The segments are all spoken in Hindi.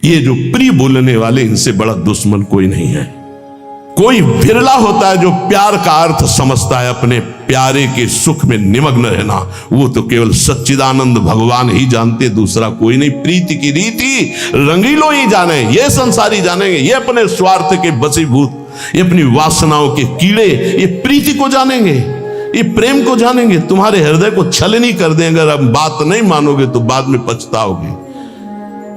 ये जो प्रिय बोलने वाले, इनसे बड़ा दुश्मन कोई नहीं है। कोई विरला होता है जो प्यार का अर्थ समझता है, अपने प्यारे के सुख में निमग्न रहना। वो तो केवल सच्चिदानंद भगवान ही जानते, दूसरा कोई नहीं। प्रीति की रीति रंगीलो ही जाने, ये संसारी जानेंगे। ये अपने स्वार्थ के बसीभूत, ये अपनी वासनाओं के कीड़े, ये प्रीति को जानेंगे, ये प्रेम को जानेंगे। तुम्हारे हृदय को छलनी कर देंगे। अगर अब बात नहीं मानोगे तो बाद में पछताओगे।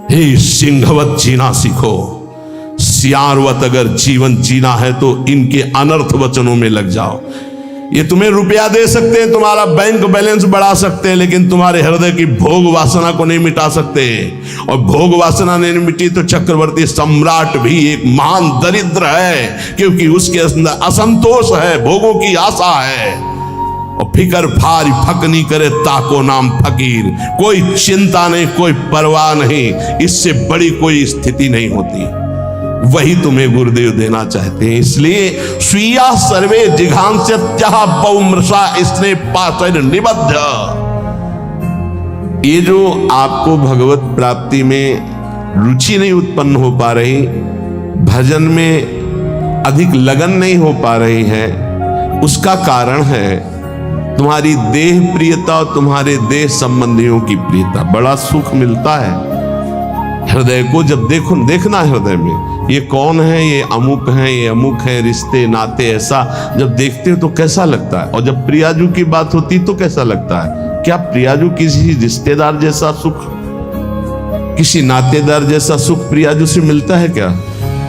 हे सिंहवत जीना सीखो, सियारवत अगर जीवन जीना है तो इनके अनर्थ वचनों में लग जाओ। ये तुम्हें रुपया दे सकते हैं, तुम्हारा बैंक बैलेंस बढ़ा सकते हैं, लेकिन तुम्हारे हृदय की भोग वासना को नहीं मिटा सकते। और भोग वासना नहीं मिटी तो चक्रवर्ती सम्राट भी एक महान दरिद्र है, क्योंकि उसके अंदर असंतोष है, भोगों की आशा है। और फिकर फारी फकनी करे ताको नाम फकीर। कोई चिंता नहीं, कोई परवाह नहीं, इससे बड़ी कोई स्थिति नहीं होती। वही तुम्हें गुरुदेव देना चाहते हैं। इसलिए स्वीया सर्वे जिघांस्यत्यः पौमृषा स्नेह पाशैर निबद्ध। ये जो आपको भगवत प्राप्ति में रुचि नहीं उत्पन्न हो पा रही, भजन में अधिक लगन नहीं हो पा रही है, उसका कारण है तुम्हारी देह प्रियता और तुम्हारे देह संबंधियों की प्रियता। बड़ा सुख मिलता है हृदय को जब देखना हृदय में ये कौन है, ये अमुक है, ये अमुक है, रिश्ते नाते, ऐसा जब देखते हो तो कैसा लगता है। और जब प्रियाजू की बात होती तो कैसा लगता है। क्या प्रियाजू किसी रिश्तेदार जैसा सुख, किसी नातेदार जैसा सुख प्रियाजू से मिलता है क्या?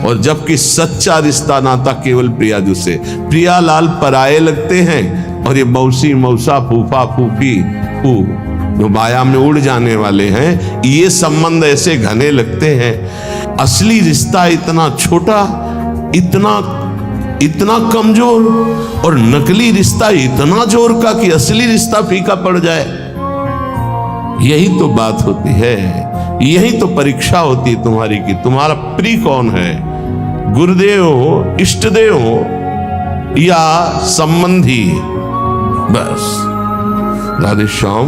और जबकि सच्चा रिश्ता नाता केवल प्रियाजू से। प्रिया लाल पराये लगते हैं और ये मौसी मौसा फूफा फूफी फू जो माया में उड़ जाने वाले हैं, ये संबंध ऐसे घने लगते हैं। असली रिश्ता इतना छोटा, इतना कमजोर, और नकली रिश्ता इतना जोर का कि असली रिश्ता फीका पड़ जाए। यही तो बात होती है, यही तो परीक्षा होती है तुम्हारी कि तुम्हारा प्रिय कौन है, गुरुदेव हो, इष्टदेव हो या संबंधी। बस राधे श्याम,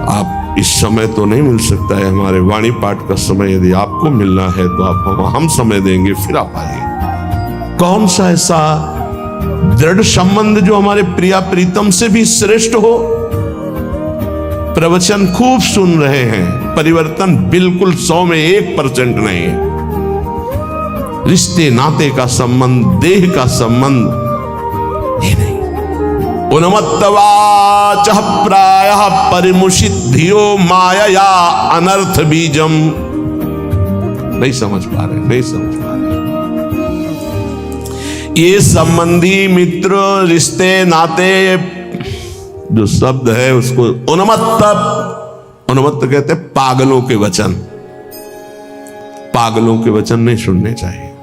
आप इस समय तो नहीं मिल सकता है, हमारे वाणी पाठ का समय यदि आपको मिलना है तो आप हम समय देंगे, फिर आप आइए। कौन सा ऐसा दृढ़ संबंध जो हमारे प्रिया प्रीतम से भी श्रेष्ठ हो। प्रवचन खूब सुन रहे हैं, परिवर्तन बिल्कुल 100 में 1% नहीं है। रिश्ते नाते का संबंध, देह का संबंध ये नहीं। उन्मत्तवाचः प्रायः परिमुषित धियो मायया अनर्थ बीजम। नहीं समझ पा रहे, नहीं समझ पा रहे। ये संबंधी मित्र रिश्ते नाते जो शब्द है उसको उन्मत्त कहते हैं पागलों के वचन। पागलों के वचन नहीं सुनने चाहिए।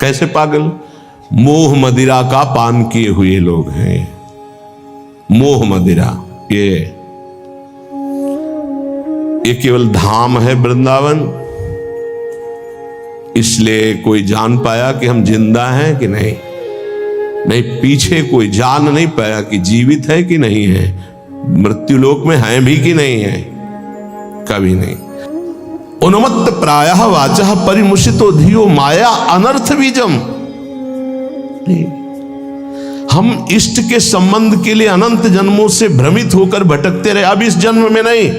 कैसे पागल? मोह मदिरा का पान किए हुए लोग हैं। मोह मदिरा ये केवल धाम है वृंदावन, इसलिए कोई जान पाया कि हम जिंदा हैं कि नहीं। नहीं, पीछे कोई जान नहीं पाया कि जीवित है कि नहीं है, मृत्युलोक में हैं भी कि नहीं है, कभी नहीं। उन्मत्त प्रायः वाचः परिमुषितो धियो माया अनर्थ बीजम। हम इष्ट के संबंध के लिए अनंत जन्मों से भ्रमित होकर भटकते रहे। अब इस जन्म में नहीं,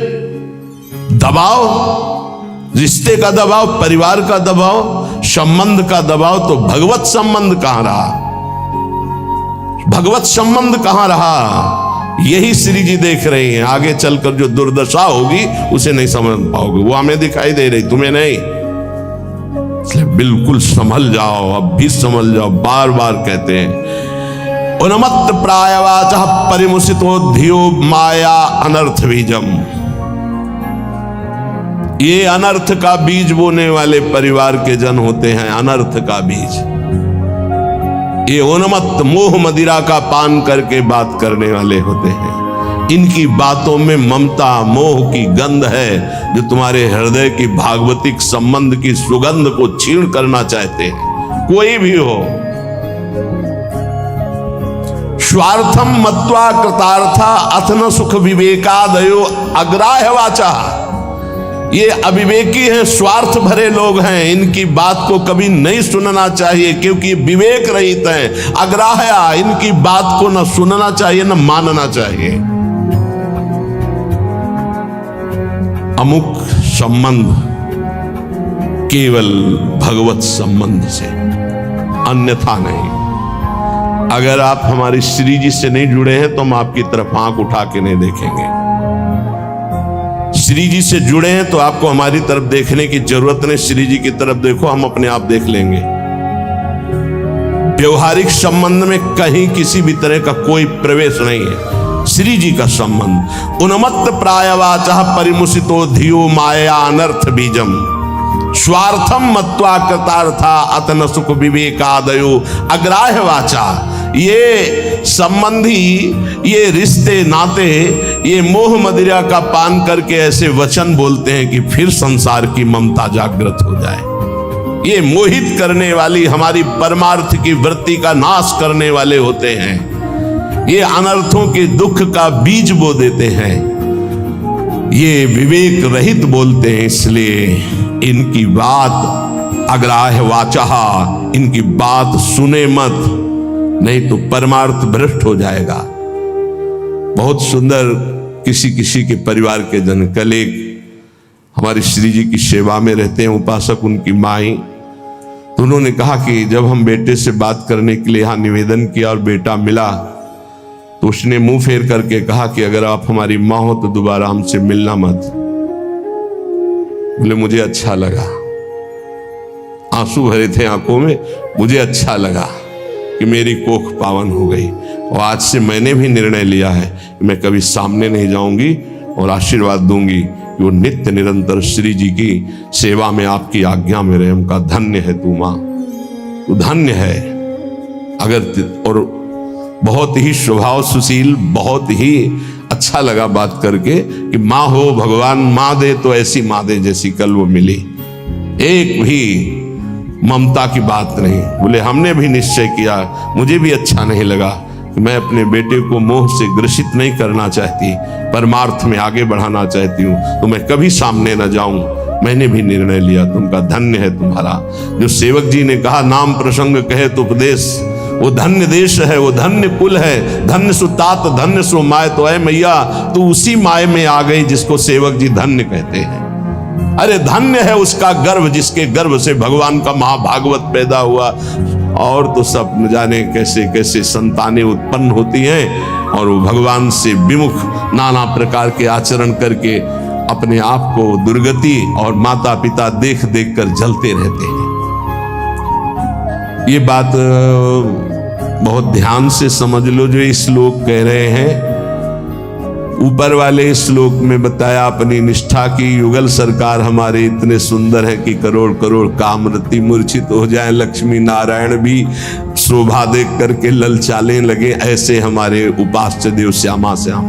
दबाव, रिश्ते का दबाव, परिवार का दबाव, संबंध का दबाव, तो भगवत संबंध कहां रहा? भगवत संबंध कहां रहा? यही श्री जी देख रहे हैं। आगे चलकर जो दुर्दशा होगी उसे नहीं समझ पाओगे, वो हमें दिखाई दे रही, तुम्हें नहीं। इसलिए बिल्कुल संभल जाओ, अब भी संभल जाओ। बार बार कहते हैं उन्मत्त प्रायवाचः परिमुषितो धियो माया अनर्थ बीजम। ये अनर्थ का बीज बोने वाले परिवार के जन होते हैं। अनर्थ का बीज ये उन्मत्त मोह मदिरा का पान करके बात करने वाले होते हैं। इनकी बातों में ममता मोह की गंध है, जो तुम्हारे हृदय की भागवतिक संबंध की सुगंध को छीण करना चाहते हैं। कोई भी हो, स्वार्थम मत्वा कृतार्था अथ न सुख विवेकादयो अग्राह्य वाचा। ये अविवेकी हैं, स्वार्थ भरे लोग हैं, इनकी बात को कभी नहीं सुनना चाहिए क्योंकि विवेक रहित हैं, अग्राह्य, इनकी बात को न सुनना चाहिए न मानना चाहिए। अमुक संबंध केवल भगवत संबंध से, अन्यथा नहीं। अगर आप हमारी श्री जी से नहीं जुड़े हैं तो हम आपकी तरफ आंख उठा के नहीं देखेंगे। श्री जी से जुड़े हैं तो आपको हमारी तरफ देखने की जरूरत नहीं, श्री जी की तरफ देखो, हम अपने आप देख लेंगे। व्यवहारिक संबंध में कहीं किसी भी तरह का कोई प्रवेश नहीं है। श्री जी का संबंध उन्मत्त प्रायवाचा परिमुसितो धियो माया अनर्थ बीजम स्वार्थम मत्वा कृतार्था अतन सुख विवेकादयो अग्राह्य वाचा। ये संबंधी, ये रिश्ते नाते, ये मोह मदिरा का पान करके ऐसे वचन बोलते हैं कि फिर संसार की ममता जागृत हो जाए। ये मोहित करने वाली, हमारी परमार्थ की वृत्ति का नाश करने वाले होते हैं। ये अनर्थों के दुख का बीज बो देते हैं। ये विवेक रहित बोलते हैं, इसलिए इनकी बात अग्राह्य वाचा, इनकी बात सुने मत, नहीं तो परमार्थ भ्रष्ट हो जाएगा। बहुत सुंदर किसी किसी के परिवार के जन, कल एक हमारी श्री जी की सेवा में रहते हैं उपासक, उनकी माई, तो उन्होंने कहा कि जब हम बेटे से बात करने के लिए यहाँ निवेदन किया और बेटा मिला तो उसने मुंह फेर करके कहा कि अगर आप हमारी माँ हो तो दोबारा हमसे मिलना मत। बोले मुझे अच्छा लगा, आंसू भरे थे आंखों में, मुझे अच्छा लगा कि मेरी कोख पावन हो गई। और आज से मैंने भी निर्णय लिया है कि मैं कभी सामने नहीं जाऊंगी और आशीर्वाद दूंगी कि वो नित्य निरंतर श्री जी की सेवा में आपकी आज्ञा में रहे। उनका धन्य है तू माँ, तू धन्य है। अगर और बहुत ही स्वभाव सुशील, बहुत ही अच्छा लगा बात करके कि माँ हो, भगवान माँ दे तो ऐसी माँ दे जैसी कल वो मिली, एक भी ममता की बात नहीं। बोले हमने भी निश्चय किया, मुझे भी अच्छा नहीं लगा कि मैं अपने बेटे को मोह से ग्रसित नहीं करना चाहती, परमार्थ में आगे बढ़ाना चाहती हूँ, तो मैं कभी सामने न जाऊं। मैंने भी निर्णय लिया। तुमका धन्य है तुम्हारा। जो सेवक जी ने कहा नाम प्रसंग कहे तो उपदेश, वो धन्य देश है, वो धन्य कुल है, धन्य सुतात धन्य सो माय। तो है मैया तू उसी माय में आ गई जिसको सेवक जी धन्य कहते हैं। अरे धन्य है उसका गर्भ जिसके गर्भ से भगवान का महाभागवत पैदा हुआ। और तो सब न जाने कैसे कैसे संतानें उत्पन्न होती हैं और वो भगवान से विमुख नाना प्रकार के आचरण करके अपने आप को दुर्गति और माता पिता देख देख कर जलते रहते हैं। ये बात बहुत ध्यान से समझ लो जो इस श्लोक कह रहे हैं। ऊपर वाले श्लोक में बताया अपनी निष्ठा की युगल सरकार हमारे इतने सुंदर है कि करोड़ करोड़ कामरति मूर्छित हो जाए, लक्ष्मी नारायण भी शोभा देख करके ललचाने लगे। ऐसे हमारे उपास्य देव श्यामा श्याम,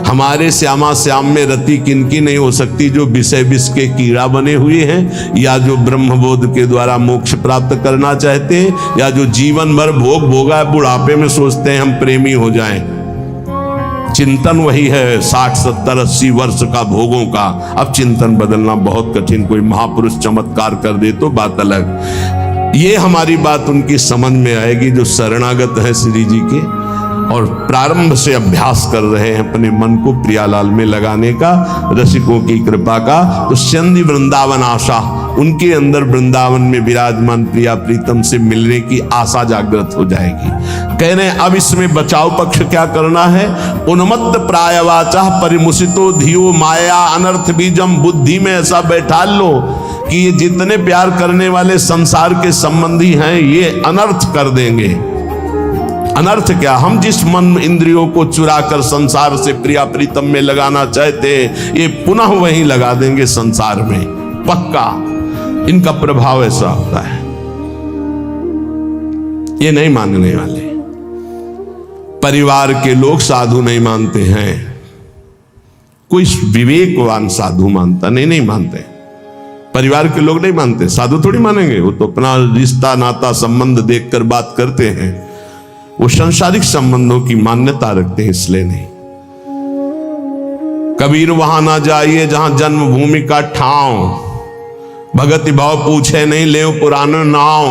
हमारे श्यामा श्याम में रति किनकी नहीं हो सकती जो विषय विष के कीड़ा बने हुए हैं, या जो ब्रह्मबोध के द्वारा मोक्ष प्राप्त करना चाहते हैं, या जो जीवन भर भोग भोगा बुढ़ापे में सोचते हैं हम प्रेमी हो जाएं। चिंतन वही है 60 70 80 वर्ष का भोगों का। अब चिंतन बदलना बहुत कठिन, कोई महापुरुष चमत्कार कर दे तो बात अलग। ये हमारी बात उनकी समझ में आएगी जो शरणागत है श्री जी के और प्रारंभ से अभ्यास कर रहे हैं अपने मन को प्रियालाल में लगाने का, रसिकों की कृपा का। तो चंदी वृंदावन आशा, उनके अंदर वृंदावन में विराजमान प्रिया प्रीतम से मिलने की आशा जागृत हो जाएगी। कह रहे हैं अब इसमें बचाव पक्ष क्या करना है। उन्मत्त प्रायवाचा परिमुसितो धियो माया अनर्थ बीजम। बुद्धि में ऐसा बैठा लो कि ये जितने प्यार करने वाले संसार के संबंधी हैं ये अनर्थ कर देंगे। अनर्थ क्या, हम जिस मन इंद्रियों को चुरा कर संसार से प्रिया प्रीतम में लगाना चाहते ये पुनः वहीं लगा देंगे संसार में, पक्का। इनका प्रभाव ऐसा होता है, ये नहीं मानने वाले। परिवार के लोग साधु नहीं मानते हैं, कोई विवेकवान साधु मानता नहीं मानते। परिवार के लोग नहीं मानते, साधु थोड़ी मानेंगे। वो तो अपना रिश्ता नाता संबंध देखकर बात करते हैं, वो सांसारिक संबंधों की मान्यता रखते हैं, इसलिए नहीं। कबीर वहां ना जाइए जहां जन्मभूमि का ठाव, भगति भाव पूछे नहीं ले पुराने नाव।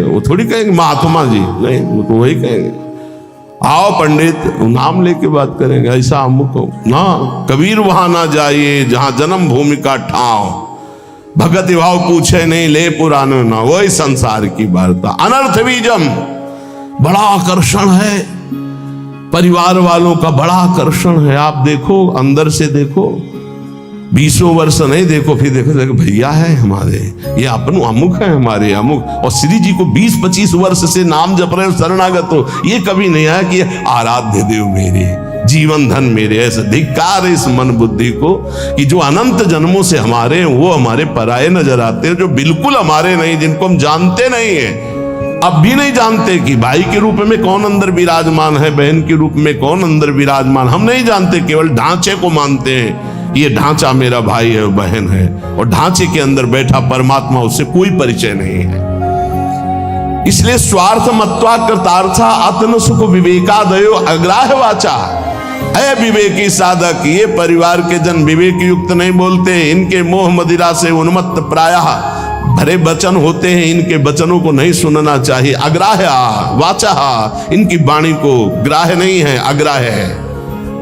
वो थोड़ी कहेंगे महात्मा जी, नहीं, वो तो वही कहेंगे आओ पंडित नाम लेके बात करेंगे, ऐसा अमुक ना। कबीर वहां ना जाइए जहां जन्म भूमि का ठाव, भगति भाव पूछे नहीं ले पुराने ना। वही संसार की वार्ता। अनर्थ बीजम बड़ा आकर्षण है, परिवार वालों का बड़ा आकर्षण है। आप देखो, अंदर से देखो, 20 वर्ष नहीं देखो, फिर देखो भैया है हमारे, ये अपन अमुक है हमारे अमुक। और श्री जी को 20-25 वर्ष से नाम जप रहे हो, शरणागत हो, ये कभी नहीं आया कि आराध्य देव मेरे, जीवन धन मेरे। ऐसे धिक्कार है इस मन बुद्धि को कि जो अनंत जन्मों से हमारे हैं वो हमारे पराये नजर आते हैं, जो बिल्कुल हमारे नहीं, जिनको हम जानते नहीं है, अब भी नहीं जानते कि भाई के रूप में कौन अंदर विराजमान है, बहन के रूप में कौन अंदर विराजमान, हम नहीं जानते, केवल ढांचे को मानते हैं। ये ढांचा मेरा भाई है, बहन है, और ढांचे के अंदर बैठा परमात्मा, उससे कोई परिचय नहीं है। इसलिए स्वार्थ मत्वा कृतार्था आत्म सुख विवेकादयो अग्राह्य वाचा। अय विवेकी साधक, ये परिवार के जन विवेक युक्त नहीं बोलते, इनके मोह मदिरा से उन्मत्त प्रायः भरे वचन होते हैं, इनके वचनों को नहीं सुनना चाहिए। अग्राह्य वाचा, इनकी वाणी को ग्राह्य नहीं है, अग्राह्य है।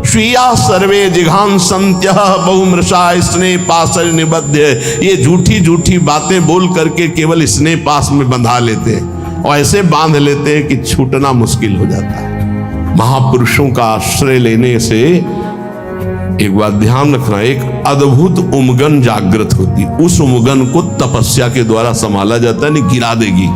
स्वीया सर्वे जिघान संत्य बहुमृषा स्नेह पास निबद्ध। ये झूठी झूठी बातें बोल करके केवल स्नेह पास में बंधा लेते हैं, और ऐसे बांध लेते हैं कि छूटना मुश्किल हो जाता है। महापुरुषों का आश्रय लेने से एक बात ध्यान रखना, एक अद्भुत उमगन जागृत होती, उस उमगन को तपस्या के द्वारा संभाला जाता है, नहीं गिरा देगी।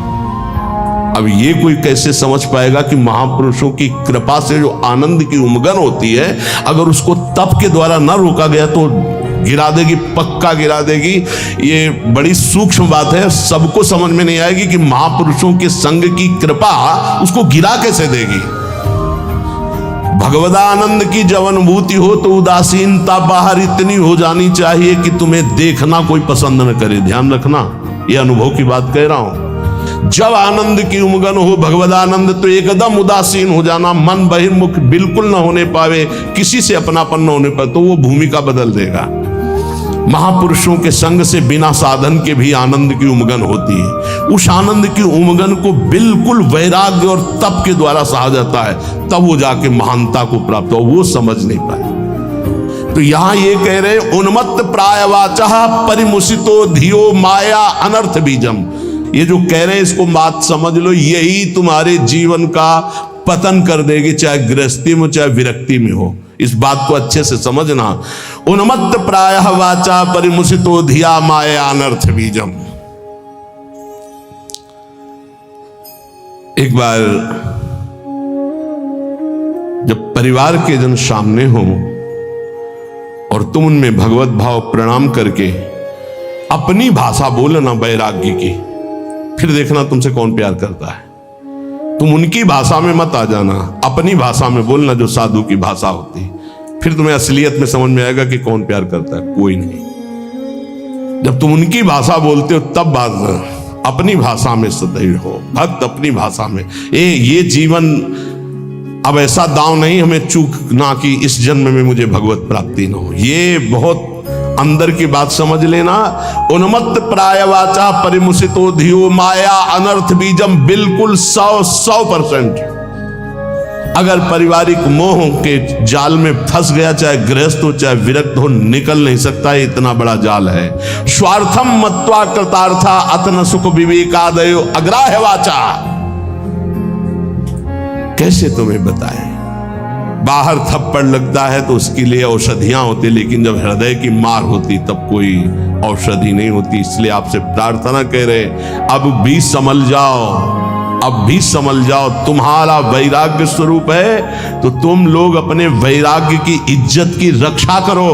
अब ये कोई कैसे समझ पाएगा कि महापुरुषों की कृपा से जो आनंद की उमगन होती है, अगर उसको तप के द्वारा न रोका गया तो गिरा देगी, पक्का गिरा देगी। ये बड़ी सूक्ष्म बात है, सबको समझ में नहीं आएगी कि महापुरुषों के संग की कृपा उसको गिरा कैसे देगी। भगवदानंद की जब अनुभूति हो तो उदासीनता बाहर इतनी हो जानी चाहिए कि तुम्हें देखना कोई पसंद न करे। ध्यान रखना, ये अनुभव की बात कह रहा हूं। जब आनंद की उमगन हो, भगवदानंद, तो एकदम उदासीन हो जाना, मन बहिर्मुख बिल्कुल न होने पावे, किसी से अपनापन न होने पाए, तो वो भूमिका बदल देगा। महापुरुषों के संग से बिना साधन के भी आनंद की उमगन होती है। उस आनंद की उमगन को बिल्कुल वैराग्य और तप के द्वारा सहा जाता है, तब वो जाके महानता को प्राप्त हो, वो समझ नहीं पाए। तो यहां ये कह रहे, उन्मत्त प्राय वाचा परिमुसितो धियो माया अनर्थ बीजम। ये जो कह रहे हैं इसको बात समझ लो, यही तुम्हारे जीवन का पतन कर देगी, चाहे गृहस्थी में चाहे विरक्ति में हो। इस बात को अच्छे से समझना। उन्मत्त प्रायः वाचा परिमुसितो धिया माया अनर्थ बीजम। एक बार जब परिवार के जन सामने हो और तुम उनमें भगवत भाव प्रणाम करके अपनी भाषा बोलना वैराग्य की, फिर देखना तुमसे कौन प्यार करता है। तुम उनकी भाषा में मत आ जाना, अपनी भाषा में बोलना जो साधु की भाषा होती, फिर तुम्हें असलियत में समझ में आएगा कि कौन प्यार करता है, कोई नहीं। जब तुम उनकी भाषा बोलते हो तब बात अपनी भाषा में सदैव हो, भक्त अपनी भाषा में। ये जीवन अब ऐसा दांव नहीं हमें चूकना कि इस जन्म में मुझे भगवत प्राप्ति न हो। ये बहुत अंदर की बात समझ लेना। उन्मत्त प्राय वाचा परिमुसितो धियो माया अनर्थ बीजम, बिल्कुल 100%। अगर पारिवारिक मोह के जाल में फंस गया, चाहे गृहस्थ हो चाहे विरक्त हो, निकल नहीं सकता, इतना बड़ा जाल है। स्वार्थम मत्वा कृतार्था अतन सुख विवेकादयो अग्राह्य वाचा। कैसे तुम्हें बताएं, बाहर थप्पड़ लगता है तो उसके लिए औषधियां होती, लेकिन जब हृदय की मार होती तब कोई औषधि नहीं होती। इसलिए आपसे प्रार्थना कह रहे, अब भी संभल जाओ, अब भी संभल जाओ। तुम्हारा वैराग्य स्वरूप है तो तुम लोग अपने वैराग्य की इज्जत की रक्षा करो।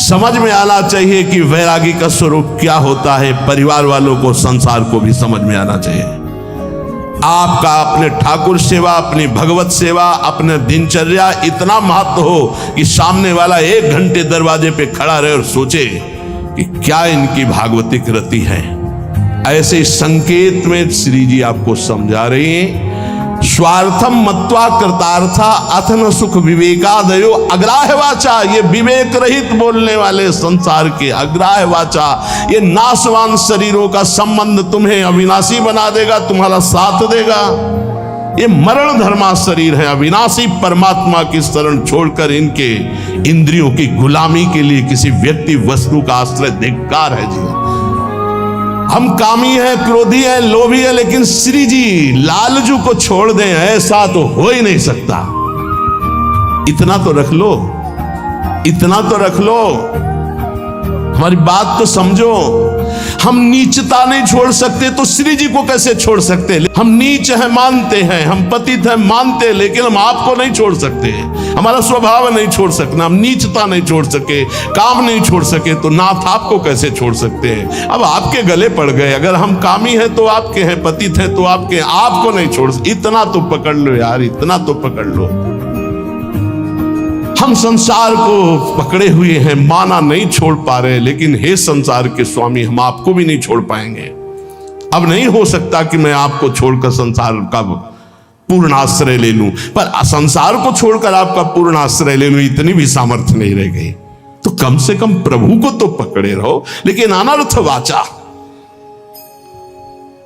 समझ में आना चाहिए कि वैरागी का स्वरूप क्या होता है। परिवार वालों को, संसार को भी समझ में आना चाहिए। आपका अपने ठाकुर सेवा, अपनी भगवत सेवा, अपने दिनचर्या इतना महत्व हो कि सामने वाला 1 घंटे दरवाजे पे खड़ा रहे और सोचे कि क्या इनकी भागवतिक रति है। ऐसे संकेत में श्री जी आपको समझा रही हैं स्वार्थम मत्वा कृतार्था अथन सुख विवेकादयो अग्राह्य वाचा। ये विवेक रहित बोलने वाले संसार के अग्राह्य वाचा, ये नाशवान शरीरों का संबंध तुम्हें अविनाशी बना देगा, तुम्हारा साथ देगा। ये मरण धर्मा शरीर है, अविनाशी परमात्मा की शरण छोड़कर इनके इंद्रियों की गुलामी के लिए किसी व्यक्ति वस्तु का आश्रय धिक्कार है जी। हम कामी हैं, क्रोधी हैं, लोभी हैं, लेकिन श्री जी लालजू को छोड़ दें ऐसा तो हो ही नहीं सकता। इतना तो रख लो, इतना तो रख लो, हमारी बात तो समझो। हम नीचता नहीं छोड़ सकते तो श्री जी को कैसे छोड़ सकते? हम नीच हैं मानते हैं, हम पतित हैं मानते, लेकिन हम आपको नहीं छोड़ सकते। हमारा स्वभाव नहीं छोड़ सकना, हम नीचता नहीं छोड़ सके, काम नहीं छोड़ सके, तो नाथ आपको कैसे छोड़ सकते हैं? अब आपके गले पड़ गए। अगर हम कामी हैं तो आपके हैं, पतित हैं तो आपके, आपको नहीं छोड़ सकते। इतना तो पकड़ लो यार, इतना तो पकड़ लो। हम संसार को पकड़े हुए हैं, माना नहीं छोड़ पा रहे, लेकिन हे संसार के स्वामी, हम आपको भी नहीं छोड़ पाएंगे। अब नहीं हो सकता कि मैं आपको छोड़कर संसार का पूर्ण आश्रय ले लूं, पर संसार को छोड़कर आपका पूर्ण आश्रय ले लूं, इतनी भी सामर्थ्य नहीं रह गई। तो कम से कम प्रभु को तो पकड़े रहो। लेकिन अनर्थ वाचा,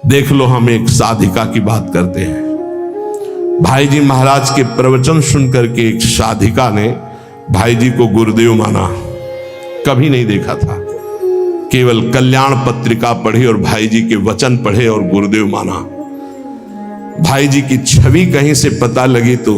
देख लो, हम एक साधिका की बात करते हैं। भाई जी महाराज के प्रवचन सुनकर के एक साधिका ने भाई जी को गुरुदेव माना। कभी नहीं देखा था, केवल कल्याण पत्रिका पढ़ी और भाई जी के वचन पढ़े और गुरुदेव माना। भाई जी की छवि कहीं से पता लगी तो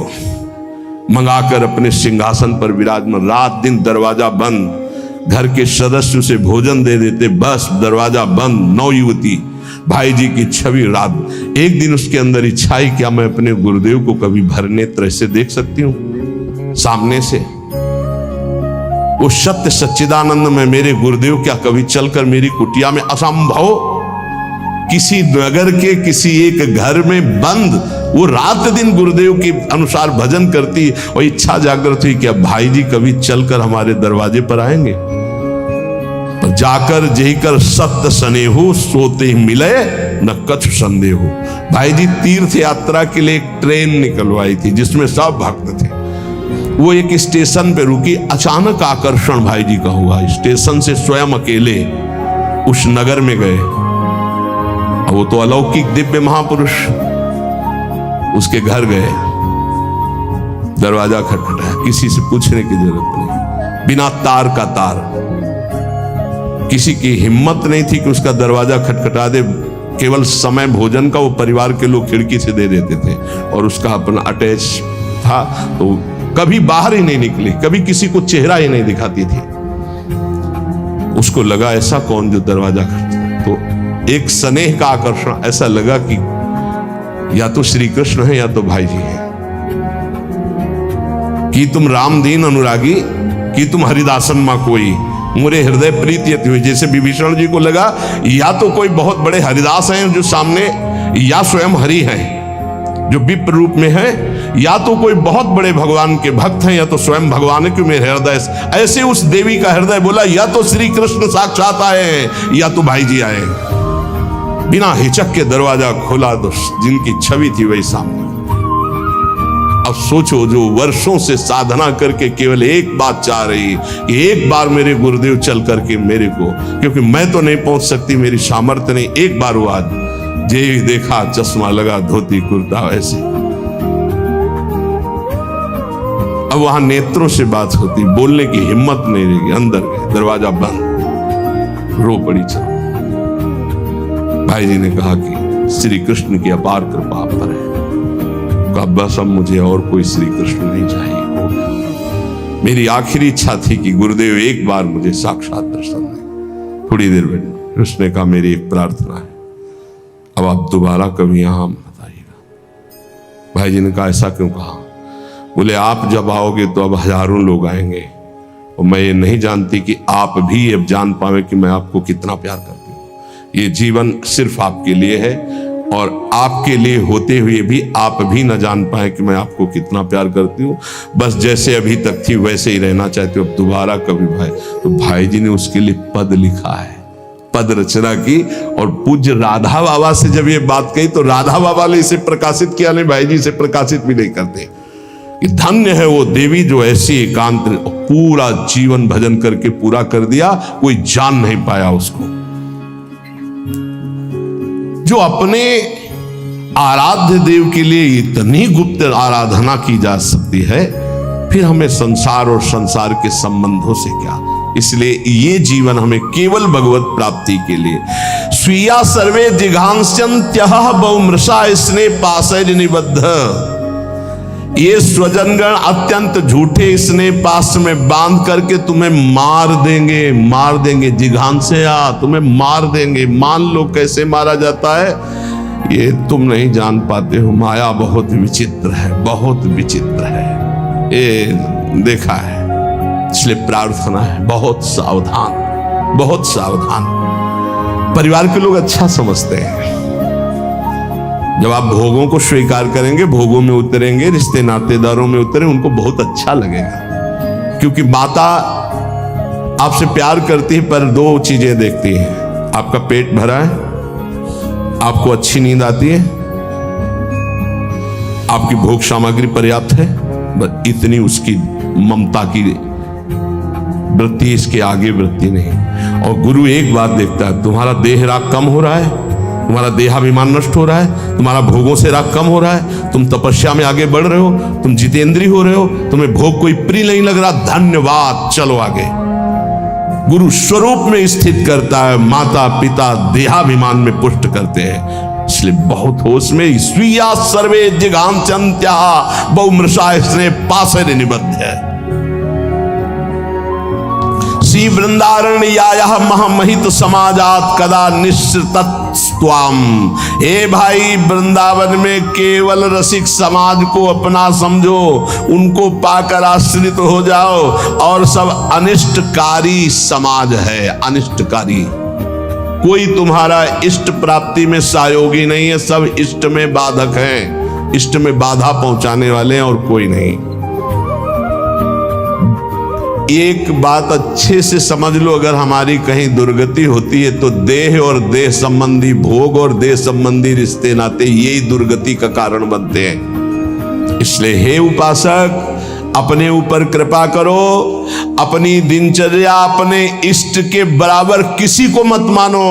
मंगाकर अपने सिंहासन पर विराजमान, रात दिन दरवाजा बंद, घर के सदस्य उसे भोजन दे देते, बस दरवाजा बंद, नवयुवती भाई जी की छवि। रात एक दिन उसके अंदर इच्छा आई, क्या मैं अपने गुरुदेव को कभी भर नेत्र से देख सकती हूं सामने से? वो सत्य सच्चिदानंद में मेरे गुरुदेव क्या कभी चलकर मेरी कुटिया में? असंभव। किसी नगर के किसी एक घर में बंद वो रात दिन गुरुदेव के अनुसार भजन करती, और इच्छा जागृत हुई कि अब भाई जी कभी चलकर हमारे दरवाजे पर आएंगे। पर जाकर जही कर सत्य स्नेहु सोते ही मिले न कछु संदेह। भाई जी तीर्थ यात्रा के लिए एक ट्रेन निकलवाई थी जिसमें सब भक्त थे। वो एक स्टेशन पे रुकी, अचानक आकर्षण भाई जी का हुआ। स्टेशन से स्वयं अकेले उस नगर में गए। वो तो अलौकिक दिव्य महापुरुष, उसके घर गए, दरवाजा खटखटाया, किसी से पूछने की जरूरत नहीं, बिना तार का तार। किसी की हिम्मत नहीं थी कि उसका दरवाजा खटखटा दे। केवल समय भोजन का वो परिवार के लोग खिड़की से दे देते थे, और उसका अपना अटैच था, तो कभी बाहर ही नहीं निकली, कभी किसी को चेहरा ही नहीं दिखाती थी। उसको लगा ऐसा कौन जो दरवाजा खटखटा, तो एक स्नेह का आकर्षण, ऐसा लगा कि या तो श्री कृष्ण है या तो भाई जी है। कि तुम रामदीन अनुरागी, कि तुम हरिदासन मां कोई, मोरे हृदय प्रीति अति हुई। जैसे विभीषण जी को लगा या तो कोई बहुत बड़े हरिदास हैं जो सामने, या स्वयं हरि हैं जो विप्र रूप में है, या तो कोई बहुत बड़े भगवान के भक्त हैं, या तो स्वयं भगवान के मेरे हृदय। ऐसे उस देवी का हृदय बोला या तो श्री कृष्ण साक्षात आए हैं या तो भाई जी आए हैं। बिना हिचक के दरवाजा खोला तो जिनकी छवि थी वही सामने। अब सोचो, जो वर्षों से साधना करके केवल एक बात चाह रही कि एक बार मेरे गुरुदेव चल करके मेरे को, क्योंकि मैं तो नहीं पहुंच सकती, मेरी सामर्थ्य नहीं, एक बार वो आज जे देखा चश्मा लगा, धोती कुर्ता ऐसे। अब वहां नेत्रों से बात होती, बोलने की हिम्मत नहीं रहेगी। अंदर गए, दरवाजा बंद, रो पड़ी चल। भाई जी ने कहा कि श्री कृष्ण की अपार कृपा आप पर है। कहा बस अब मुझे और कोई श्री कृष्ण नहीं चाहिए। मेरी आखिरी इच्छा थी कि गुरुदेव एक बार मुझे साक्षात दर्शन दें। थोड़ी देर में कृष्ण ने कहा मेरी एक प्रार्थना है, अब आप दोबारा कभी यहां मत आइएगा। भाई जी ने कहा ऐसा क्यों कहा? बोले आप जब आओगे तो अब हजारों लोग आएंगे, और मैं ये नहीं जानती कि आप भी अब जान पावे कि मैं आपको कितना प्यार करती हूँ। ये जीवन सिर्फ आपके लिए है, और आपके लिए होते हुए भी आप भी न जान पाए कि मैं आपको कितना प्यार करती हूँ। बस जैसे अभी तक थी वैसे ही रहना चाहती हूँ, अब दोबारा कभी भाई। तो भाई जी ने उसके लिए पद लिखा है, पद रचना की। और पूज्य राधा बाबा से जब ये बात कही तो राधा बाबा ने इसे प्रकाशित किया, नहीं भाई जी इसे प्रकाशित भी नहीं करते कि धन्य है वो देवी जो ऐसी एकांत पूरा जीवन भजन करके पूरा कर दिया, कोई जान नहीं पाया उसको। जो अपने आराध्य देव के लिए इतनी गुप्त आराधना की जा सकती है, फिर हमें संसार और संसार के संबंधों से क्या। इसलिए ये जीवन हमें केवल भगवत प्राप्ति के लिए। स्वीया सर्वे जिघांस्यन्त्यः बहुमृषा स्नेह पाशैर् निबद्ध। ये स्वजनगण अत्यंत झूठे स्नेह पास में बांध करके तुम्हें मार देंगे जिघांस्या, तुम्हें मार देंगे। मान लो कैसे मारा जाता है, ये तुम नहीं जान पाते हो। माया बहुत विचित्र है, बहुत विचित्र है, ये देखा है। इसलिए प्रार्थना है बहुत सावधान, बहुत सावधान। परिवार के लोग अच्छा समझते हैं, जब आप भोगों को स्वीकार करेंगे, भोगों में उतरेंगे, रिश्ते नातेदारों में उतरे, उनको बहुत अच्छा लगेगा। क्योंकि माता आपसे प्यार करती है पर दो चीजें देखती है, आपका पेट भरा है, आपको अच्छी नींद आती है, आपकी भोग सामग्री पर्याप्त है, बस इतनी उसकी ममता की वृत्ति, इसके आगे वृत्ति नहीं। और गुरु एक बात देखता है, तुम्हारा देह राग कम हो रहा है, तुम्हारा देहाभिमान नष्ट हो रहा है, तुम्हारा भोगों से राग कम हो रहा है, तुम तपस्या में आगे बढ़ रहे हो, तुम जितेंद्रीय हो रहे हो, तुम्हें भोग कोई प्रिय नहीं लग रहा, धन्यवाद, चलो आगे। गुरु स्वरूप में स्थित करता है, माता पिता देहाभिमान में पुष्ट करते हैं। इसलिए बहुत होश में। स्वीया सर्वे जिघांस्यन्त्या बहुमृषा स्नेह पाशैर् निबद्ध है। श्री वृंदारण्यायः महामहित समाजात कदा निश्चितस्त्वाम। हे भाई, वृंदावन में केवल रसिक समाज को अपना समझो, उनको पाकर आश्रित हो जाओ, और सब अनिष्टकारी समाज है, अनिष्टकारी। कोई तुम्हारा इष्ट प्राप्ति में सहयोगी नहीं है, सब इष्ट में बाधक हैं, इष्ट में बाधा पहुंचाने वाले हैं, और कोई नहीं। एक बात अच्छे से समझ लो, अगर हमारी कहीं दुर्गति होती है तो देह और देह संबंधी भोग और देह संबंधी रिश्ते नाते यही दुर्गति का कारण बनते हैं। इसलिए हे उपासक, अपने ऊपर कृपा करो, अपनी दिनचर्या अपने इष्ट के बराबर किसी को मत मानो।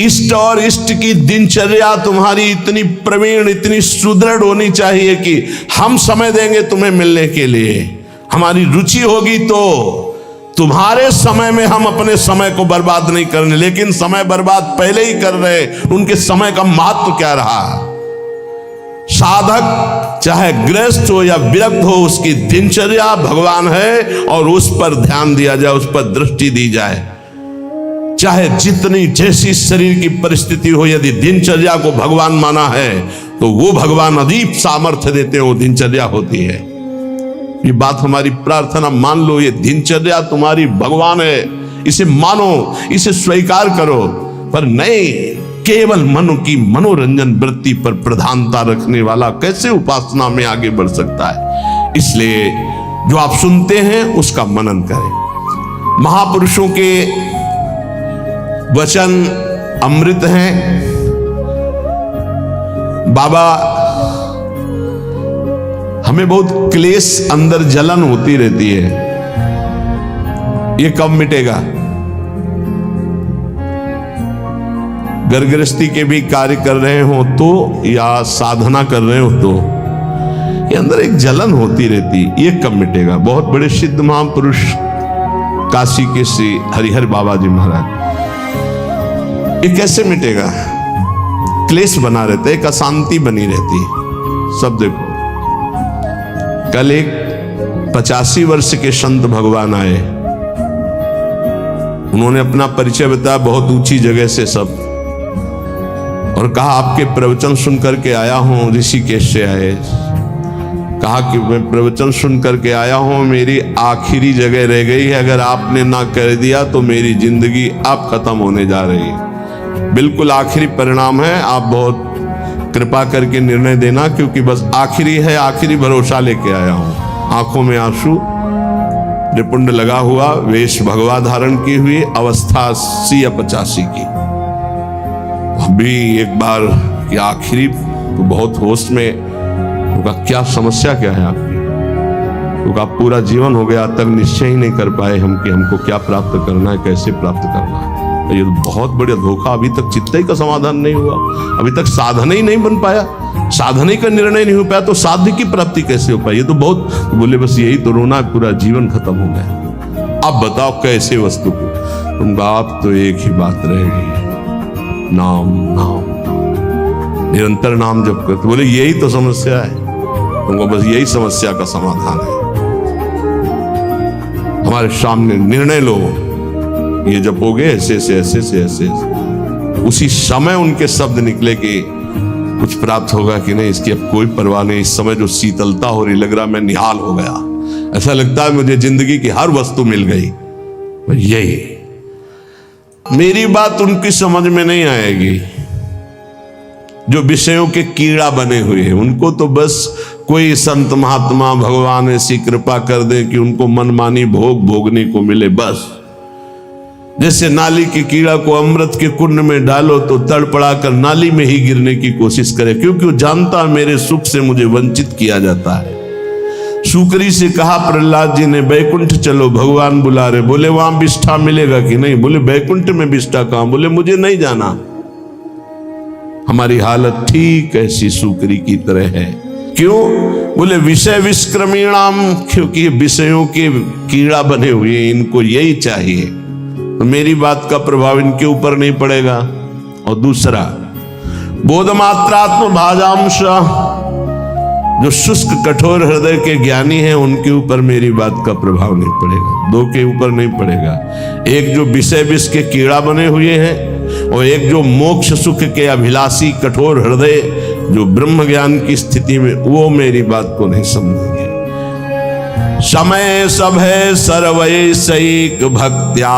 इष्ट और इष्ट की दिनचर्या तुम्हारी इतनी प्रवीण, इतनी सुदृढ़ होनी चाहिए कि हम समय देंगे तुम्हें मिलने के लिए। हमारी रुचि होगी तो तुम्हारे समय में हम अपने समय को बर्बाद नहीं करने, लेकिन समय बर्बाद पहले ही कर रहे, उनके समय का महत्व क्या रहा। साधक चाहे गृहस्थ हो या विरक्त हो, उसकी दिनचर्या भगवान है और उस पर ध्यान दिया जाए, उस पर दृष्टि दी जाए। चाहे जितनी जैसी शरीर की परिस्थिति हो, यदि दिनचर्या को भगवान माना है तो वो भगवान अदीप सामर्थ्य देते हैं, वो दिनचर्या होती है। ये बात हमारी प्रार्थना, मान लो ये दिनचर्या तुम्हारी भगवान है, इसे मानो, इसे स्वीकार करो। पर नहीं, केवल मन की मनोरंजन वृत्ति पर प्रधानता रखने वाला कैसे उपासना में आगे बढ़ सकता है। इसलिए जो आप सुनते हैं उसका मनन करें। महापुरुषों के वचन अमृत हैं। बाबा, हमें बहुत क्लेश, अंदर जलन होती रहती है, ये कब मिटेगा। गृहस्थी के भी कार्य कर रहे हो तो, या साधना कर रहे हो तो, ये अंदर एक जलन होती रहती, ये कब मिटेगा। बहुत बड़े सिद्ध महापुरुष काशी के श्री हरिहर बाबा जी महाराज, ये कैसे मिटेगा। क्लेश बना रहता है, एक अशांति बनी रहती। सब देखो, कल एक 85 वर्ष के संत भगवान आए, उन्होंने अपना परिचय बताया बहुत ऊंची जगह से सब, और कहा आपके प्रवचन सुन करके आया हूं। ऋषिकेश से आए, कहा कि मैं प्रवचन सुन करके आया हूं, मेरी आखिरी जगह रह गई है, अगर आपने ना कर दिया तो मेरी जिंदगी अब खत्म होने जा रही है। बिल्कुल आखिरी परिणाम है, आप बहुत कृपा करके निर्णय देना, क्योंकि बस आखिरी है, आखिरी भरोसा लेके आया हूं। आंखों में आंसू, त्रिपुंड लगा हुआ, वेश भगवा धारण की हुई, अवस्था 80 या 85 की। अभी एक बार कि आखिरी तो बहुत होश में, उनका क्या समस्या क्या है आपकी? क्योंकि आप पूरा जीवन हो गया तक निश्चय ही नहीं कर पाए हम कि हमको क्या प्राप्त करना है, कैसे प्राप्त करना है। ये तो बहुत बढ़िया धोखा। अभी तक चित्त का समाधान नहीं हुआ, अभी तक साधन ही नहीं बन पाया, साधन का निर्णय नहीं हो पाया, तो साध्य की प्राप्ति कैसे हो पाई? ये तो बहुत बोले बस यही तो रोना, पूरा जीवन खत्म हो गया। अब बताओ कैसे वस्तु को? तुम आप तो एक ही बात रहेगी, नाम नाम निरंतर नाम जप करते। बोले यही तो समस्या है, तुमको बस यही समस्या का समाधान है। हमारे सामने निर्णय लो, ये जपोगे ऐसे से ऐसे से ऐसे, उसी समय उनके शब्द निकले कि कुछ प्राप्त होगा कि नहीं, इसकी अब कोई परवाह नहीं। इस समय जो शीतलता हो रही, लग रहा मैं निहाल हो गया, ऐसा लगता है मुझे जिंदगी की हर वस्तु मिल गई। यही मेरी बात उनकी समझ में नहीं आएगी जो विषयों के कीड़ा बने हुए हैं। उनको तो बस कोई संत महात्मा भगवान ऐसी कृपा कर दे कि उनको मनमानी भोग भोगने को मिले, बस। जैसे नाली के कीड़ा को अमृत के कुंड में डालो तो तड़पड़ा कर नाली में ही गिरने की कोशिश करे, क्योंकि वो जानता मेरे सुख से मुझे वंचित किया जाता है। सुकरी से कहा प्रहलाद जी ने, बैकुंठ चलो, भगवान बुला रहे। बोले वहां बिष्ठा मिलेगा कि नहीं? बोले बैकुंठ में बिष्ठा कहां? बोले मुझे नहीं जाना। हमारी हालत ठीक ऐसी सुकरी की तरह है। क्यों? बोले विषय विष्क्रमीणाम, क्योंकि विषयों के कीड़ा बने हुए, इनको यही चाहिए, तो मेरी बात का प्रभाव इनके ऊपर नहीं पड़ेगा। और दूसरा, बोधमात्रात्म भाजांश, जो शुष्क कठोर हृदय के ज्ञानी हैं उनके ऊपर मेरी बात का प्रभाव नहीं पड़ेगा, दो के ऊपर नहीं पड़ेगा। एक जो विषय विष के कीड़ा बने हुए हैं, और एक जो मोक्ष सुख के अभिलाषी कठोर हृदय जो ब्रह्म ज्ञान की स्थिति में, वो मेरी बात को नहीं समझेंगे। समय सब है सर्वैसैक भक्त्याश्रितानां।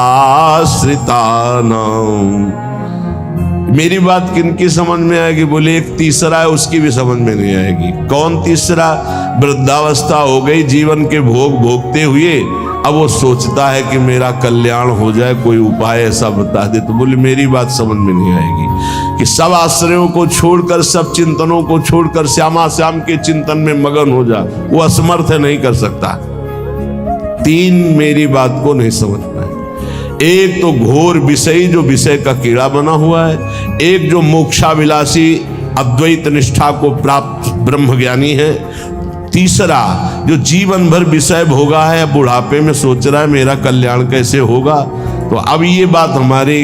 मेरी बात किनकी समझ में आएगी? बोले एक तीसरा है, उसकी भी समझ में नहीं आएगी। कौन तीसरा? वृद्धावस्था हो गई, जीवन के भोग भोगते हुए अब वो सोचता है कि मेरा कल्याण हो जाए, कोई उपाय ऐसा बता दे। तो बोले मेरी बात समझ में नहीं आएगी कि सब आश्रयों को छोड़कर, सब चिंतनों को छोड़कर श्यामा श्याम के चिंतन में मगन हो जा। वो असमर्थ है, नहीं कर सकता। तीन मेरी बात को नहीं समझ पाए। एक तो घोर विषयी जो विषय का कीड़ा बना हुआ है, एक जो मोक्षाभिलाषी अद्वैत निष्ठा को प्राप्त ब्रह्म ज्ञानी है, तीसरा जो जीवन भर विषय भोगा है, बुढ़ापे में सोच रहा है मेरा कल्याण कैसे होगा। तो अब ये बात हमारे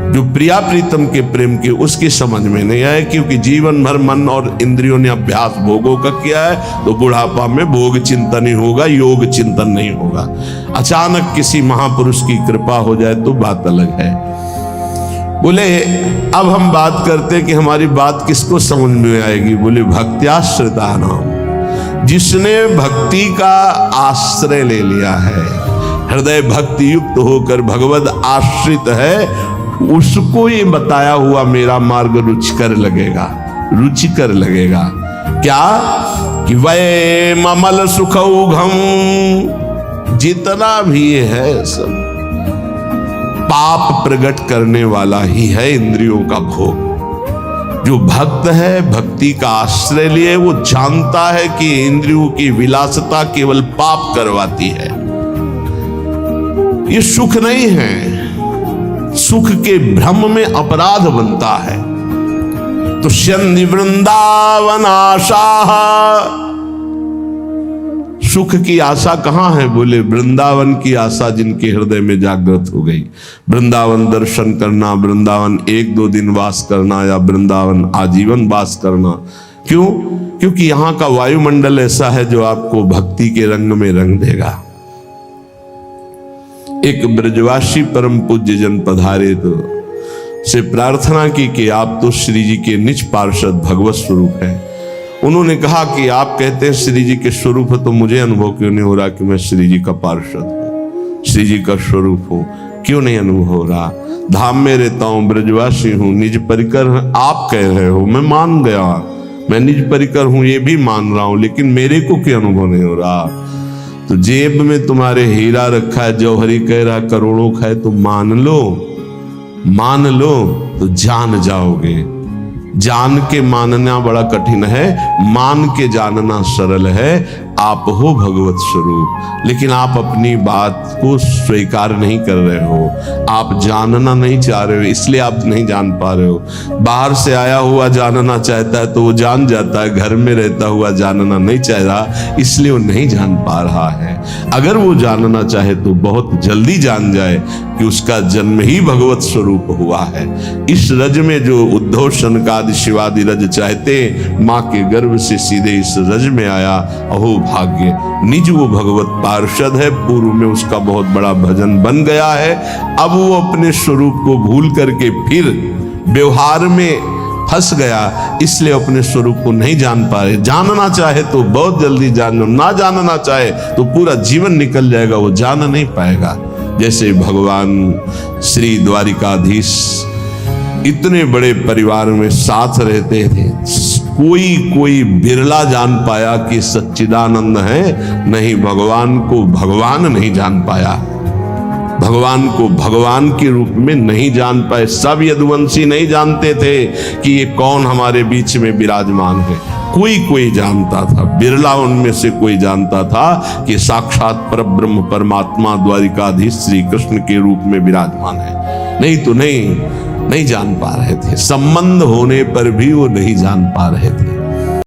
जो प्रिया प्रीतम के प्रेम की, उसकी समझ में नहीं आए, क्योंकि जीवन भर मन और इंद्रियों ने अभ्यास भोगों का किया है। तो बुढ़ापा में भोग चिंतन ही होगा, योग चिंतन नहीं होगा। अचानक किसी महापुरुष की कृपा हो जाए तो बात अलग है। बोले अब हम बात करते कि हमारी बात किसको समझ में आएगी? बोले भक्त्याश्रिता नाम, जिसने भक्ति का आश्रय ले लिया है, हृदय भक्ति युक्त होकर भगवद आश्रित है, उसको ये बताया हुआ मेरा मार्ग रुचिकर लगेगा, रुचिकर लगेगा। क्या? कि वै ममल सुखौघम, जितना भी है सब पाप प्रकट करने वाला ही है, इंद्रियों का भोग। जो भक्त है, भक्ति का आश्रय लिए, वो जानता है कि इंद्रियों की विलासता केवल पाप करवाती है, ये सुख नहीं है। सुख के भ्रम में अपराध बनता है। तो शनि वृंदावन आशा, सुख की आशा कहां है? बोले वृंदावन की आशा जिनके हृदय में जागृत हो गई। वृंदावन दर्शन करना, वृंदावन 1-2 दिन वास करना, या वृंदावन आजीवन वास करना। क्यों? क्योंकि यहां का वायुमंडल ऐसा है जो आपको भक्ति के रंग में रंग देगा। एक ब्रजवासी परम पूज्य जन पधारे तो से प्रार्थना की कि आप तो श्री जी के निज पार्षद भगवत स्वरूप हैं। उन्होंने कहा कि आप कहते हैं श्री जी के स्वरूप है, तो मुझे अनुभव क्यों नहीं हो रहा कि मैं श्री जी का पार्षद हूँ, श्री जी का स्वरूप हूँ? क्यों नहीं अनुभव हो रहा? धाम में रहता हूँ, ब्रजवासी हूँ, निज परिकर आप कह रहे हो, मैं मान गया, मैं निज परिकर हूँ ये भी मान रहा हूँ, लेकिन मेरे को क्यों अनुभव नहीं हो रहा? तो जेब में तुम्हारे हीरा रखा है, जौहरी कह रहा करोड़ों खाए तो मान लो तो जान जाओगे। जान के मानना बड़ा कठिन है, मान के जानना सरल है। आप हो भगवत स्वरूप, लेकिन आप अपनी बात को स्वीकार नहीं कर रहे हो, आप जानना नहीं चाह रहे हो, इसलिए आप नहीं जान पा रहे हो। बाहर से आया हुआ जानना चाहता है तो वो जान जाता है, घर में रहता हुआ जानना नहीं चाह रहा, इसलिए वो नहीं जान पा रहा है। अगर वो जानना चाहे तो बहुत जल्दी जान जाए कि उसका जन्म ही भगवत स्वरूप हुआ है। इस रज में जो उद्धव शनकादि शिवादि रज चाहते, माँ के गर्भ से सीधे इस रज में आया, अहो भाग्य। निज वो भगवत पार्षद है, पूर्व में उसका बहुत बड़ा भजन बन गया है। अब वो अपने स्वरूप को भूल करके फिर व्यवहार में फंस गया, इसलिए अपने स्वरूप को नहीं जान पा रहे। जानना चाहे तो बहुत जल्दी जान लो, ना जानना चाहे तो पूरा जीवन निकल जाएगा, वो जान नहीं पाएगा। जैसे भगवान श्री द्वारिकाधीश इतने बड़े परिवार में साथ रहते थे, कोई बिरला जान पाया कि सच्चिदानंद है, नहीं भगवान को भगवान नहीं जान पाया, भगवान को भगवान के रूप में नहीं जान पाए। सब यदुवंशी नहीं जानते थे कि ये कौन हमारे बीच में विराजमान है। कोई जानता था, बिरला उनमें से कोई जानता था कि साक्षात परब्रह्म परमात्मा द्वारिकाधीश श्री कृष्ण के रूप में विराजमान है। नहीं तो नहीं जान पा रहे थे, संबंध होने पर भी वो नहीं जान पा रहे थे।